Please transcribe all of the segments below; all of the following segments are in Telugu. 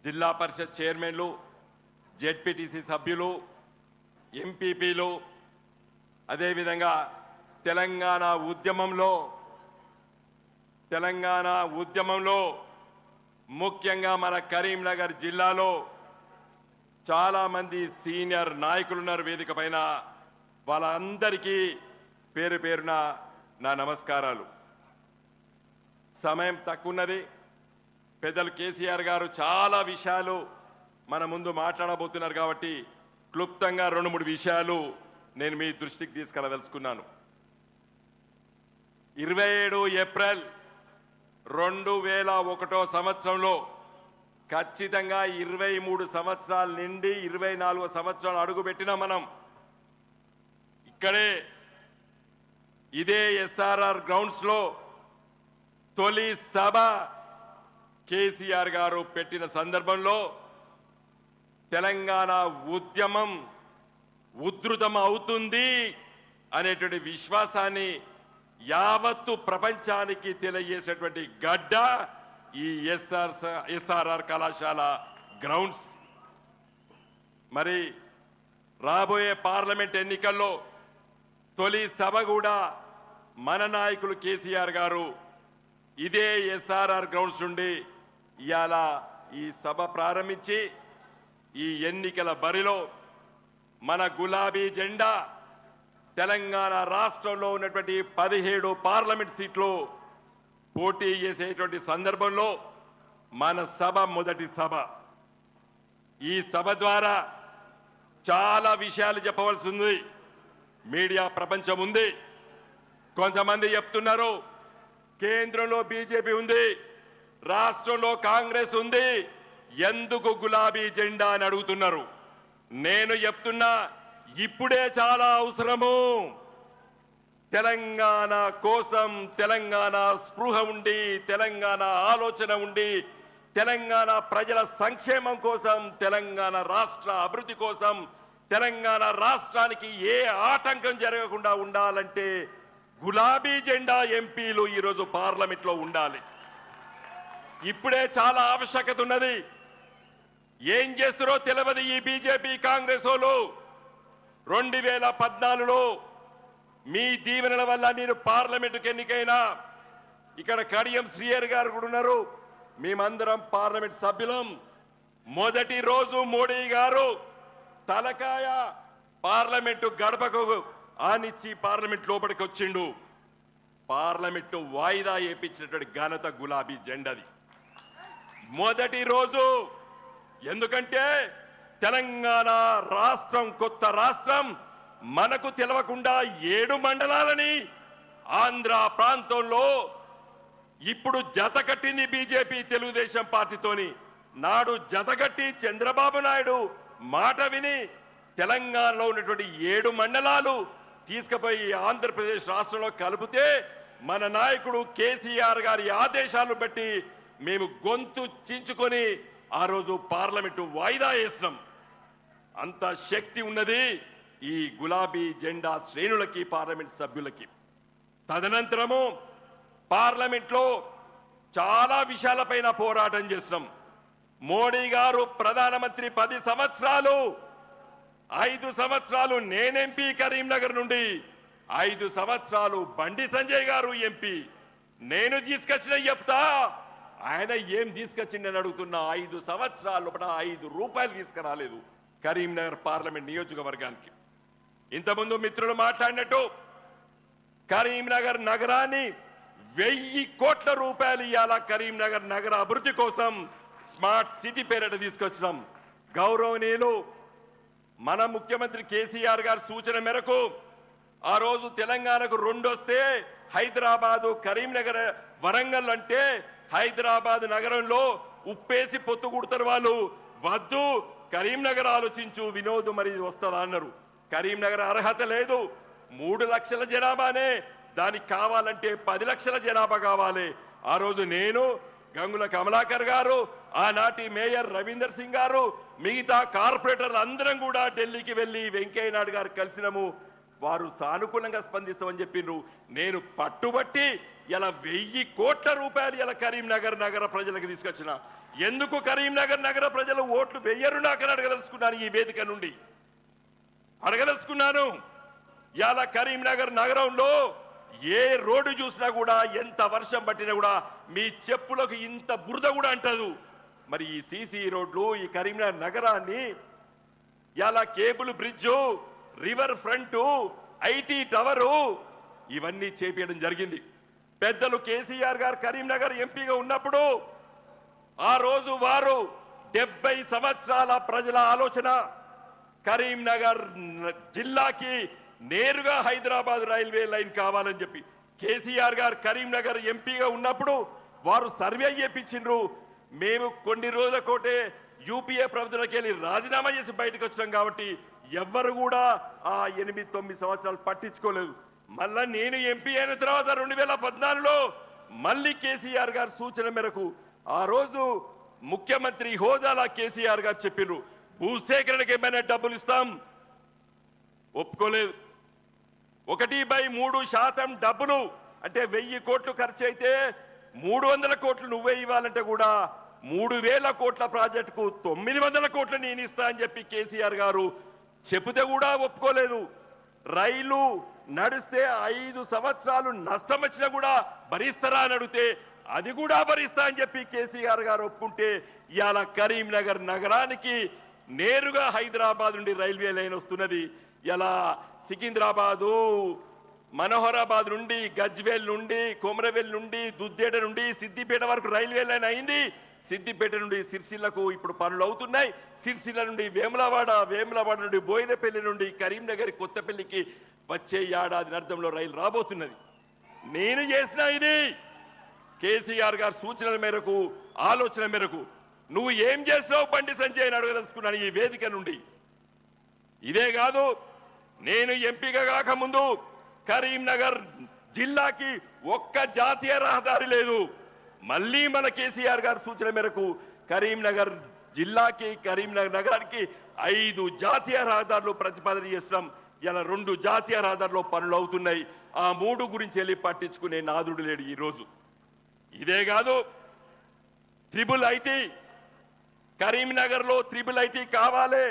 జిల్లా పరిషత్ చైర్మన్లు, జెడ్పీటీసీ సభ్యులు, ఎంపీపీలు, అదేవిధంగా తెలంగాణ ఉద్యమంలో ముఖ్యంగా మన కరీంనగర్ జిల్లాలో చాలా మంది సీనియర్ నాయకులు ఉన్నారు వేదిక పైన. వాళ్ళందరికీ పేరు పేరున నా నమస్కారాలు. సమయం తక్కువన్నది. పెద్దలు కేసీఆర్ గారు చాలా విషయాలు మన ముందు మాట్లాడబోతున్నారు కాబట్టి క్లుప్తంగా 2-3 విషయాలు నేను మీ దృష్టికి తీసుకురాదలుచుకున్నాను. 27 ఏప్రిల్ 2001 సంవత్సరంలో ఖచ్చితంగా 23 సంవత్సరాల నుండి 24 సంవత్సరాలు అడుగుపెట్టిన మనం ఇక్కడే ఇదే ఎస్ఆర్ఆర్ గ్రౌండ్స్ లో తొలి సభ కేసీఆర్ గారు పెట్టిన సందర్భంలో తెలంగాణ ఉద్యమం ఉధృతం అవుతుంది అనేటువంటి విశ్వాసాన్ని యావత్తు ప్రపంచానికి తెలియజేసేటువంటి గడ్డ ఈ ఎస్ఆర్ఆర్ కళాశాల గ్రౌండ్స్. మరి రాబోయే పార్లమెంట్ ఎన్నికల్లో తొలి సభ కూడా మన నాయకులు కేసీఆర్ గారు ఇదే ఎస్ఆర్ఆర్ గ్రౌండ్స్ నుండి ఇవాళ ఈ సభ ప్రారంభించి ఈ ఎన్నికల బరిలో మన గులాబీ జెండా తెలంగాణ రాష్ట్రంలో ఉన్నటువంటి 17 పార్లమెంట్ సీట్లు పోటీ చేసేటువంటి సందర్భంలో మన సభ మొదటి సభ. ఈ సభ ద్వారా చాలా విషయాలు చెప్పవలసి ఉంది. మీడియా ప్రపంచం ఉంది. కొంతమంది చెప్తున్నారు కేంద్రంలో బీజేపీ ఉంది, రాష్ట్రంలో కాంగ్రెస్ ఉంది, ఎందుకు గులాబీ జెండా అని అడుగుతున్నారు. నేను చెప్తున్నా ఇప్పుడే చాలా అవసరము. తెలంగాణ కోసం తెలంగాణ స్పృహ ఉండి, తెలంగాణ ఆలోచన ఉండి, తెలంగాణ ప్రజల సంక్షేమం కోసం, తెలంగాణ రాష్ట్ర అభివృద్ధి కోసం, తెలంగాణ రాష్ట్రానికి ఏ ఆటంకం జరగకుండా ఉండాలంటే గులాబీ జెండా ఎంపీలు ఈరోజు పార్లమెంట్ లో ఉండాలి. ఇప్పుడే చాలా ఆవశ్యకత ఉన్నది. ఏం చేస్తారో తెలియదు ఈ బీజేపీ కాంగ్రెస్ వాళ్ళు. 2014లో మీ దీవెనల వల్ల నేను పార్లమెంటుకు ఎన్నికైనా. ఇక్కడ కడియం శ్రీహరి గారు కూడా ఉన్నారు. మేమందరం పార్లమెంట్ సభ్యులం. మొదటి రోజు మోడీ గారు తలకాయ పార్లమెంటు గడపకు ఆనిచ్చి పార్లమెంట్ లోపలికి వచ్చిండు. పార్లమెంట్ వాయిదా వేయించినటువంటి ఘనత గులాబీ జెండాది మొదటి రోజు. ఎందుకంటే తెలంగాణ రాష్ట్రం కొత్త రాష్ట్రం మనకు తెలవకుండా 7 మండలాలని ఆంధ్ర ప్రాంతంలో ఇప్పుడు జతకట్టింది బీజేపీ తెలుగుదేశం పార్టీతోని. నాడు జతకట్టి చంద్రబాబు నాయుడు మాట విని తెలంగాణలో ఉన్నటువంటి 7 మండలాలు తీసుకుపోయి ఆంధ్రప్రదేశ్ రాష్ట్రంలో కలిపితే మన నాయకుడు కేసీఆర్ గారి ఆదేశాలను బట్టి మేము గొంతు చించుకొని ఆ రోజు పార్లమెంటు వాయిదా వేసినాం. అంత శక్తి ఉన్నది ఈ గులాబీ జెండా శ్రేణులకి, పార్లమెంట్ సభ్యులకి. తదనంతరము పార్లమెంట్ లో చాలా విషయాలపైన పోరాటం చేసినాం. మోడీ గారు ప్రధానమంత్రి 10 సంవత్సరాలు, 5 సంవత్సరాలు నేను ఎంపీ కరీంనగర్ నుండి, 5 సంవత్సరాలు బండి సంజయ్ గారు ఎంపీ. నేను తీసుకొచ్చిన చెప్తా, ఆయన ఏం తీసుకొచ్చిందని అడుగుతున్నా. 5 సంవత్సరాల లోపల 5 రూపాయలు తీసుకురాలేదు కరీంనగర్ పార్లమెంట్ నియోజకవర్గానికి. ఇంతకుముందు మిత్రులు మాట్లాడినట్టు కరీంనగర్ నగరాన్ని 1000 కోట్ల రూపాయలు ఇవాళ కరీంనగర్ నగర అభివృద్ధి కోసం స్మార్ట్ సిటీ పేరిట తీసుకొచ్చినాం. గౌరవనీయులు మన ముఖ్యమంత్రి కేసీఆర్ గారి సూచన మేరకు ఆ రోజు తెలంగాణకు 2 వస్తే హైదరాబాదు, కరీంనగర్, వరంగల్ అంటే హైదరాబాద్ నగరంలో ఉప్పేసి పొత్తుకూడతారు వాళ్ళు. వద్దు, కరీంనగర్ ఆలోచించు, వినోద్ మరి వస్తుందా అన్నారు. కరీంనగర్ అర్హత లేదు. 3 లక్షల జనాభానే, దానికి కావాలంటే 10 లక్షల జనాభా కావాలి. ఆ రోజు నేను, గంగుల కమలాకర్ గారు, ఆనాటి మేయర్ రవీందర్ సింగ్ గారు, మిగతా కార్పొరేటర్లు అందరం కూడా ఢిల్లీకి వెళ్లి వెంకయ్య నాయుడు గారు కలిసినాము. వారు సానుకూలంగా స్పందిస్తామని చెప్పిండ్రు. నేను పట్టుబట్టి ఇలా 1000 కోట్ల రూపాయలు ఇలా కరీంనగర్ నగర ప్రజలకు తీసుకొచ్చిన. ఎందుకు కరీంనగర్ నగర ప్రజలు ఓట్లు వెయ్యరు నాకు అడగదలుచుకున్నాను. ఈ వేదిక నుండి అడగదలుచుకున్నాను. ఇవాళ కరీంనగర్ నగరంలో ఏ రోడ్డు చూసినా కూడా ఎంత వర్షం పట్టినా కూడా మీ చెప్పులకు ఇంత బురద కూడా అంటదు. మరి ఈ సీసీ రోడ్లు ఈ కరీంనగర్ నగరాన్ని ఇలా cable bridge, river front, IT tower ఇవన్నీ చేపించడం జరిగింది. పెద్దలు కేసీఆర్ గారు కరీంనగర్ ఎంపీగా ఉన్నప్పుడు ఆ రోజు వారు 70 సంవత్సరాల ప్రజల ఆలోచన కరీంనగర్ జిల్లాకి నేరుగా హైదరాబాద్ రైల్వే లైన్ కావాలని చెప్పి కేసీఆర్ గారు కరీంనగర్ ఎంపీగా ఉన్నప్పుడు వారు సర్వే చేయించిండ్రు. మేము కొన్ని రోజుల కోటే యూపీఏ ప్రభుత్వంలోకి వెళ్ళి రాజీనామా చేసి బయటకు వచ్చాం కాబట్టి ఎవ్వరు కూడా ఆ 8-9 సంవత్సరాలు పట్టించుకోలేదు. మళ్ళా నేను ఎంపీ అయిన తర్వాత 2014లో మళ్ళీ కేసీఆర్ గారి సూచన మేరకు ఆ రోజు ముఖ్యమంత్రి హోదాలా కేసీఆర్ గారు చెప్పిర్రు భూసేకరణకి ఏమైనా డబ్బులు ఇస్తాం. ఒప్పుకోలేదు. 1/3% డబ్బులు అంటే 1000 కోట్లు ఖర్చు అయితే 300 కోట్లు నువ్వే ఇవ్వాలంటే కూడా 3000 కోట్ల ప్రాజెక్టుకు 900 కోట్లు నేను ఇస్తా అని చెప్పి కేసీఆర్ గారు చెబితే కూడా ఒప్పుకోలేదు. రైలు నడిస్తే 5 సంవత్సరాలు నష్టం వచ్చినా కూడా భరిస్తారా అని అడిగితే అది కూడా భరిస్తా అని చెప్పి కేసీఆర్ గారు ఒప్పుకుంటే ఇవాళ కరీంనగర్ నగరానికి నేరుగా హైదరాబాద్ నుండి రైల్వే లైన్ వస్తున్నది. ఇలా సికింద్రాబాదు, మనోహరాబాద్ నుండి, గజ్వేల్ నుండి, కొమరవెల్ నుండి, దుద్దేట నుండి సిద్దిపేట వరకు రైల్వే లైన్ అయింది. సిద్దిపేట నుండి సిరిసిల్లకు ఇప్పుడు పనులు అవుతున్నాయి. సిరిసిల్ల నుండి వేములవాడ, వేములవాడ నుండి బోయినపల్లి నుండి కరీంనగర్ కొత్తపల్లికి వచ్చే ఏడాది అర్థంలో రైలు రాబోతున్నది. నేను చేసిన ఇది కేసీఆర్ గారి సూచనల మేరకు, ఆలోచన మేరకు. నువ్వు ఏం చేస్తావు బండి సంజయ్ అని అడగదలుచుకున్నాను ఈ వేదిక నుండి. ఇదే కాదు, నేను ఎంపీగా కాకముందు కరీంనగర్ జిల్లాకి ఒక్క జాతీయ రహదారి లేదు. మళ్ళీ మన కేసీఆర్ గారి సూచన మేరకు కరీంనగర్ జిల్లాకి, కరీంనగర్ నగరానికి 5 జాతీయ రహదారులు ప్రతిపాదన చేస్తాం. ఇలా 2 జాతీయ రహదారులు పనులు అవుతున్నాయి. ఆ 3 గురించి వెళ్ళి పట్టించుకునే నాదుడు లేడు ఈ రోజు. ఇదే కాదు, ట్రిపుల్ ఐటీ కరీంనగర్ లో ట్రిపుల్ ఐటీ కావాలి.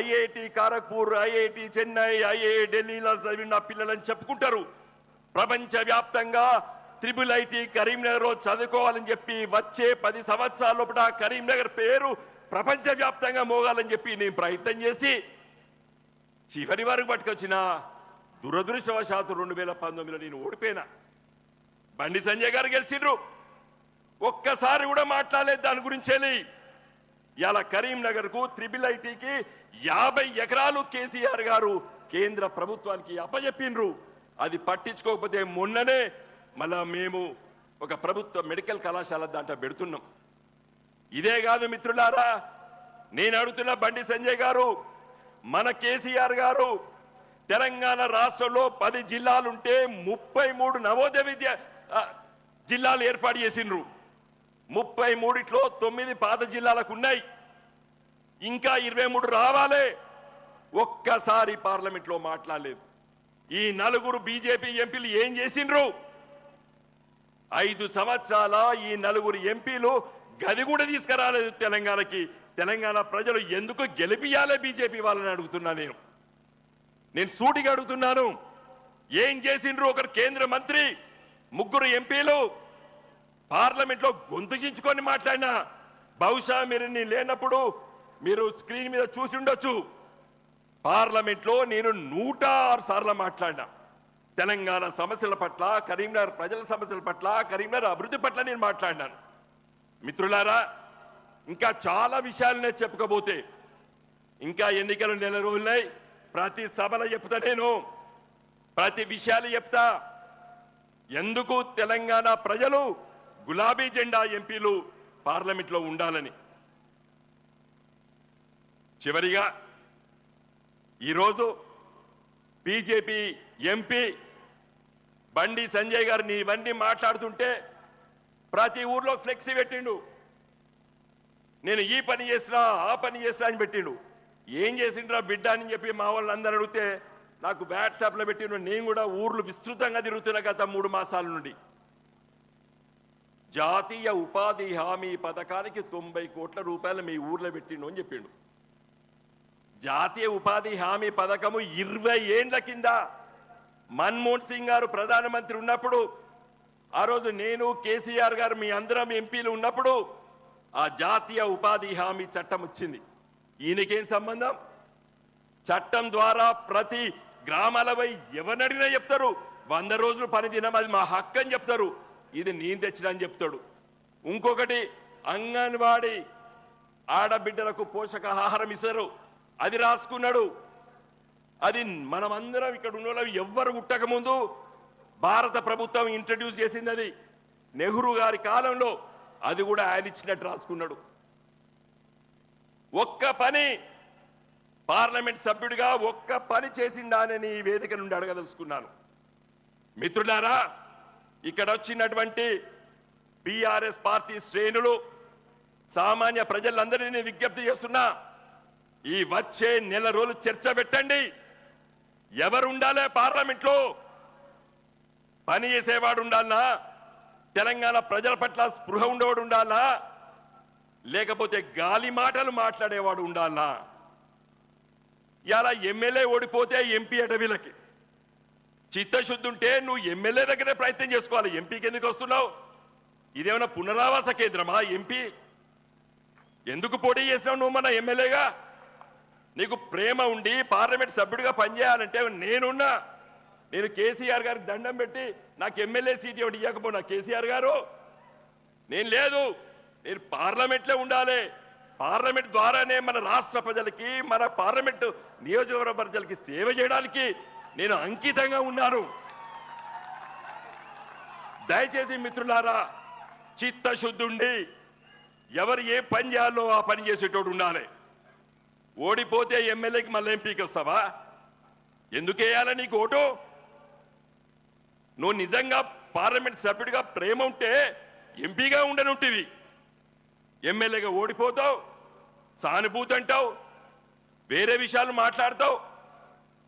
IIT Kharagpur, IIT Chennai, IIT ఢిల్లీలో చదివిన పిల్లలని చెప్పుకుంటారు. ప్రపంచ వ్యాప్తంగా ట్రిపుల్ ఐటీ కరీంనగర్ లో చదువుకోవాలని చెప్పి వచ్చే 10 సంవత్సరాల లోపల కరీంనగర్ పేరు ప్రపంచ వ్యాప్తంగా మోగాలని చెప్పి నేను ప్రయత్నం చేసి చివరి వరకు పట్టుకొచ్చిన దురదృష్టవశాత్తు 2019లో నేను ఓడిపోయినా. బండి సంజయ్ గారు గెలిచిండ్రు. ఒక్కసారి కూడా మాట్లాడలేదు దాని గురించి. ఇలా కరీంనగర్ కు ట్రిపుల్ ఐటీకి 50 ఎకరాలు కేసీఆర్ గారు కేంద్ర ప్రభుత్వానికి అప్పచెప్పిండ్రు. అది పట్టించుకోకపోతే మొన్ననే మళ్ళా మేము ఒక ప్రభుత్వ మెడికల్ కళాశాల దాంట్లో పెడుతున్నాం. ఇదే కాదు మిత్రులారా, నేను అడుగుతున్న బండి సంజయ్ గారు, మన కేసీఆర్ గారు తెలంగాణ రాష్ట్రంలో 10 జిల్లాలుంటే 33 నవోదయ విద్య జిల్లాలు ఏర్పాటు చేసిండ్రు. 33లో 9 పాత జిల్లాలకు ఉన్నాయి. ఇంకా 23 రావాలి. ఒక్కసారి పార్లమెంట్ లో మాట్లాడలేదు. ఈ 4 బీజేపీ ఎంపీలు ఏం చేసిండ్రు? 5 సంవత్సరాల ఈ 4 ఎంపీలు గది కూడా తీసుకురాలేదు తెలంగాణకి. తెలంగాణ ప్రజలు ఎందుకు గెలిపియాలి బీజేపీ వాళ్ళని అడుగుతున్నా. నేను సూటిగా అడుగుతున్నాను, ఏం చేసిండ్రు? ఒకరు కేంద్ర మంత్రి, 3 ఎంపీలు పార్లమెంట్ లో గొంతు చించుకొని మాట్లాడినా. బహుశా మీరు లేనప్పుడు మీరు స్క్రీన్ మీద చూసి ఉండొచ్చు. పార్లమెంట్ లో నేను 106 సార్లు మాట్లాడినా. తెలంగాణ సమస్యల పట్ల, కరీంనగర్ ప్రజల సమస్యల పట్ల, కరీంనగర్ అభివృద్ధి పట్ల నేను మాట్లాడినాను. మిత్రులారా, ఇంకా చాలా విషయాలనే చెప్పుకోబోతే ఇంకా ఎన్నికలు నెల రోజులున్నాయి. ప్రతి సభలో చెప్తా, నేను ప్రతి విషయాలు చెప్తా. ఎందుకు తెలంగాణ ప్రజలు గులాబీ జెండా ఎంపీలు పార్లమెంట్ లో ఉండాలని. చివరిగా ఈరోజు బీజేపీ ఎంపీ బండి సంజయ్ గారిని ఇవన్నీ మాట్లాడుతుంటే ప్రతి ఊర్లో ఫ్లెక్సీ పెట్టిండు. నేను ఈ పని చేసినా, ఆ పని చేసినా అని పెట్టిండు. ఏం చేసిండ్రా బిడ్డ అని చెప్పి మా వాళ్ళందరూ అడిగితే నాకు వాట్సాప్లో పెట్టిండు. నేను కూడా ఊర్లు విస్తృతంగా తిరుగుతున్నా గత 3 మాసాల నుండి. జాతీయ ఉపాధి హామీ పథకానికి 90 కోట్ల రూపాయలు మీ ఊర్లో పెట్టిండు అని చెప్పిండు. జాతీయ ఉపాధి హామీ పథకము 20 ఏండ్ల కింద మన్మోహన్ సింగ్ గారు ప్రధానమంత్రి ఉన్నప్పుడు, ఆ రోజు నేను కేసీఆర్ గారు మీ అందరం ఎంపీలు ఉన్నప్పుడు ఆ జాతీయ ఉపాధి హామీ చట్టం వచ్చింది. ఈయనకేం సంబంధం? చట్టం ద్వారా ప్రతి గ్రామాల పోయి ఎవరినడిగినా చెప్తారు 100 రోజులు పని దినం అది మా హక్కు అని చెప్తారు. ఇది నేను తెచ్చిన అని చెప్తాడు. ఇంకొకటి అంగన్వాడీ ఆడబిడ్డలకు పోషకాహారం ఇస్తారు, అది రాసుకున్నాడు. అది మనమందరం ఇక్కడ ఉన్న వాళ్ళు ఎవ్వరు ఉట్టక ముందు భారత ప్రభుత్వం ఇంట్రడ్యూస్ చేసింది. అది నెహ్రూ గారి కాలంలో, అది కూడా ఆయన ఇచ్చినట్టు రాసుకున్నాడు. ఒక్క పని పార్లమెంట్ సభ్యుడిగా ఒక్క పని చేసిండానని ఈ వేదిక నుండి అడగదలుచుకున్నాను. మిత్రులారా, ఇక్కడ వచ్చినటువంటి బీఆర్ఎస్ పార్టీ శ్రేణులు, సామాన్య ప్రజలందరినీ విజ్ఞప్తి చేస్తున్నా, ఈ వచ్చే నెల రోజులు చర్చ పెట్టండి. ఎవరు ఉండాలి పార్లమెంట్లో? పని చేసేవాడు ఉండాలనా? తెలంగాణ ప్రజల పట్ల స్పృహ ఉండేవాడు ఉండాలా? లేకపోతే గాలి మాటలు మాట్లాడేవాడు ఉండాలా? ఇలా ఎమ్మెల్యే ఓడిపోతే ఎంపీ అటవీలకి చిత్తశుద్ధి ఉంటే నువ్వు ఎమ్మెల్యే దగ్గరే ప్రయత్నం చేసుకోవాలి. ఎంపీకి ఎందుకు వస్తున్నావు? ఇదేమైనా పునరావాస కేంద్రమా? ఎంపీ ఎందుకు పోటీ చేసినావు నువ్వు మన ఎమ్మెల్యేగా? నీకు ప్రేమ ఉండి పార్లమెంట్ సభ్యుడిగా పనిచేయాలంటే నేనున్నా. నేను కేసీఆర్ గారికి దండం పెట్టి నాకు ఎమ్మెల్యే సీట్ ఇవ్వడం ఇవ్వకపోయినా కేసీఆర్ గారు, నేను లేదు, నేను పార్లమెంట్లో ఉండాలి. పార్లమెంట్ ద్వారానే మన రాష్ట్ర ప్రజలకి, మన పార్లమెంట్ నియోజకవర్గ ప్రజలకి సేవ చేయడానికి నేను అంకితంగా ఉన్నాను. దయచేసి మిత్రులారా, చిత్తశుద్ధి ఉండి ఎవరు ఏ పని చేయాలో ఆ పని చేసేటోడు ఉండాలి. ఓడిపోతే ఎమ్మెల్యేకి మళ్ళీ ఎంపీకి వస్తావా? ఎందుకు వేయాలి నీకు ఓటు? నువ్వు నిజంగా పార్లమెంట్ సభ్యుడిగా ప్రేమ ఉంటే ఎంపీగా ఉండనుంటివి. ఎమ్మెల్యేగా ఓడిపోతావు, సానుభూతి అంటావు, వేరే విషయాలు మాట్లాడతావు,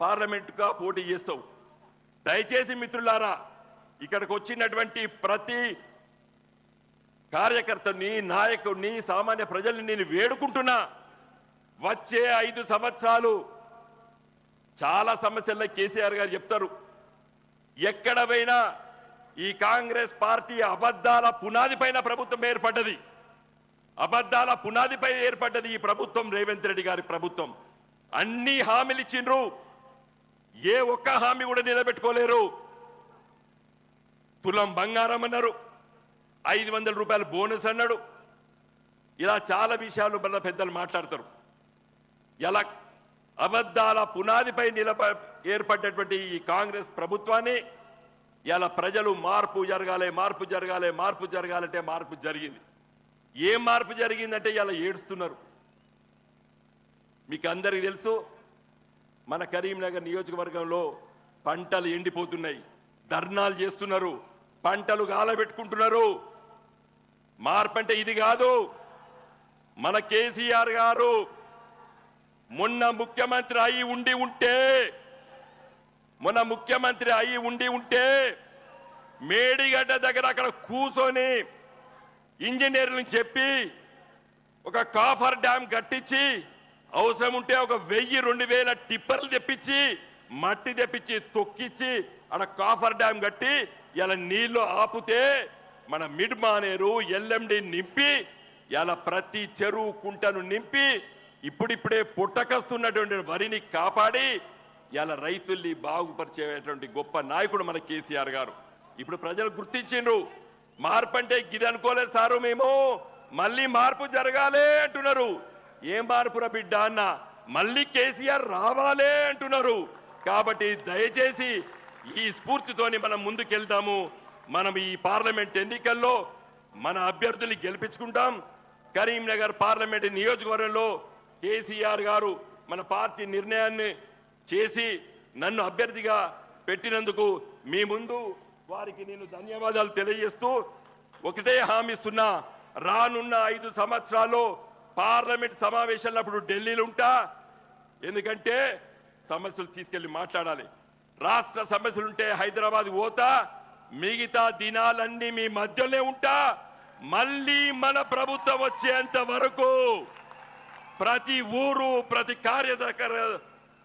పార్లమెంటుగా పోటీ చేస్తావు. దయచేసి మిత్రులారా, ఇక్కడికి వచ్చినటువంటి ప్రతి కార్యకర్తని, నాయకుడిని, సామాన్య ప్రజల్ని నేను వేడుకుంటున్నా, వచ్చే 5 సంవత్సరాలు చాలా సమస్యల్లో కేసీఆర్ గారు చెప్తారు. ఎక్కడ పోయినా ఈ కాంగ్రెస్ పార్టీ అబద్ధాల పునాది పైన ప్రభుత్వం ఏర్పడ్డది. అబద్ధాల పునాదిపై ఏర్పడ్డది ఈ ప్రభుత్వం, రేవంత్ రెడ్డి గారి ప్రభుత్వం. అన్ని హామీలు ఇచ్చిండ్రు, ఏ ఒక్క హామీ కూడా నిలబెట్టుకోలేరు. తులం బంగారం అన్నారు, 500 రూపాయల బోనస్ అన్నాడు. ఇలా చాలా విషయాలు మన పెద్దలు మాట్లాడతారు. ఇలా అబద్ధాల పునాదిపై ఏర్పడ్డటువంటి ఈ కాంగ్రెస్ ప్రభుత్వాన్ని ఇలా ప్రజలు మార్పు జరగాలి, మార్పు జరగాలి, మార్పు జరగాలంటే మార్పు జరిగింది. ఏం మార్పు జరిగిందంటే ఇలా ఏడుస్తున్నారు. మీకు అందరికీ తెలుసు, మన కరీంనగర్ నియోజకవర్గంలో పంటలు ఎండిపోతున్నాయి, ధర్నాలు చేస్తున్నారు, పంటలు గాలబెట్టుకుంటున్నారు. మార్పు అంటే ఇది కాదు. మన కేసీఆర్ గారు మొన్న ముఖ్యమంత్రి అయి ఉండి ఉంటే మేడిగడ్డ దగ్గర అక్కడ కూర్చొని ఇంజనీర్లను చెప్పి ఒక కాఫర్ డ్యామ్ కట్టించి, అవసరం ఉంటే ఒక 1000-2000 టిప్పర్లు తెప్పించి, మట్టి తెప్పించి తొక్కిచ్చి అక్కడ కాఫర్ డ్యామ్ కట్టి ఇలా నీళ్లు ఆపుతే మన మిడ్ మానేరు ఎల్ఎండి నింపి ఇలా ప్రతి చెరువు కుంటను నింపి ఇప్పుడిప్పుడే పుట్టకస్తున్నటువంటి వరిని కాపాడి ఇలా రైతుల్ని బాగుపరిచేటువంటి గొప్ప నాయకుడు మన కేసీఆర్ గారు. ఇప్పుడు ప్రజలు గుర్తించిండ్రు, మార్పు అంటే గిది అనుకోలేదు సారు, మేము మళ్ళీ మార్పు జరగాలే అంటున్నారు. ఏం మార్పురా బిడ్డ అన్న, మళ్ళీ కేసీఆర్ రావాలే అంటున్నారు. కాబట్టి దయచేసి ఈ స్ఫూర్తితోని మనం ముందుకెళ్తాము. మనం ఈ పార్లమెంట్ ఎన్నికల్లో మన అభ్యర్థుల్ని గెలిపించుకుంటాం. కరీంనగర్ పార్లమెంట్ నియోజకవర్గంలో కేసీఆర్ గారు మన పార్టీ నిర్ణయాన్ని చేసి నన్ను అభ్యర్థిగా పెట్టినందుకు మీ ముందు వారికి నేను ధన్యవాదాలు తెలియజేస్తూ ఒకటే హామీ ఇస్తున్నా, రానున్న 5 సంవత్సరాల్లో పార్లమెంట్ సమావేశాలప్పుడు ఢిల్లీలో ఉంటా. ఎందుకంటే సమస్యలు తీసుకెళ్లి మాట్లాడాలి. రాష్ట్ర సమస్యలుంటే హైదరాబాద్ పోతా, మిగతా దినాలన్నీ మీ మధ్యలోనే ఉంటా. మళ్ళీ మన ప్రభుత్వం వచ్చేంత వరకు ప్రతి ఊరు ప్రతి కార్యకర్త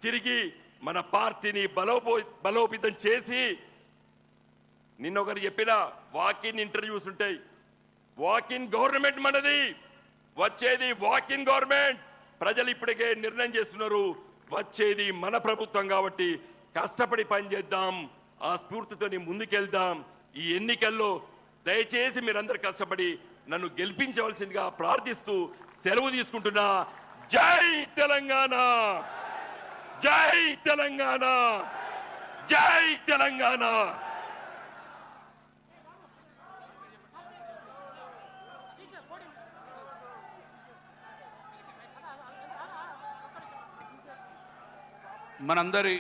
తిరిగి మన పార్టీని బలోపేతం చేసి నిన్నొకరు చెప్పిన వాకిన్ ఇంటర్వ్యూస్ ఉంటాయి. వాకిన్ గవర్నమెంట్ మనది, వచ్చేది వాకిన్ గవర్నమెంట్. ప్రజలు ఇప్పటికే నిర్ణయం చేస్తున్నారు, వచ్చేది మన ప్రభుత్వం. కాబట్టి కష్టపడి పనిచేద్దాం, ఆ స్ఫూర్తితోని ముందుకెళ్దాం. ఈ ఎన్నికల్లో దయచేసి మీరందరూ కష్టపడి నన్ను గెలిపించవలసిందిగా ప్రార్థిస్తూ సెలవు తీసుకుంటున్నా. జై తెలంగాణ, జై తెలంగాణ, జై తెలంగాణ. మనందరి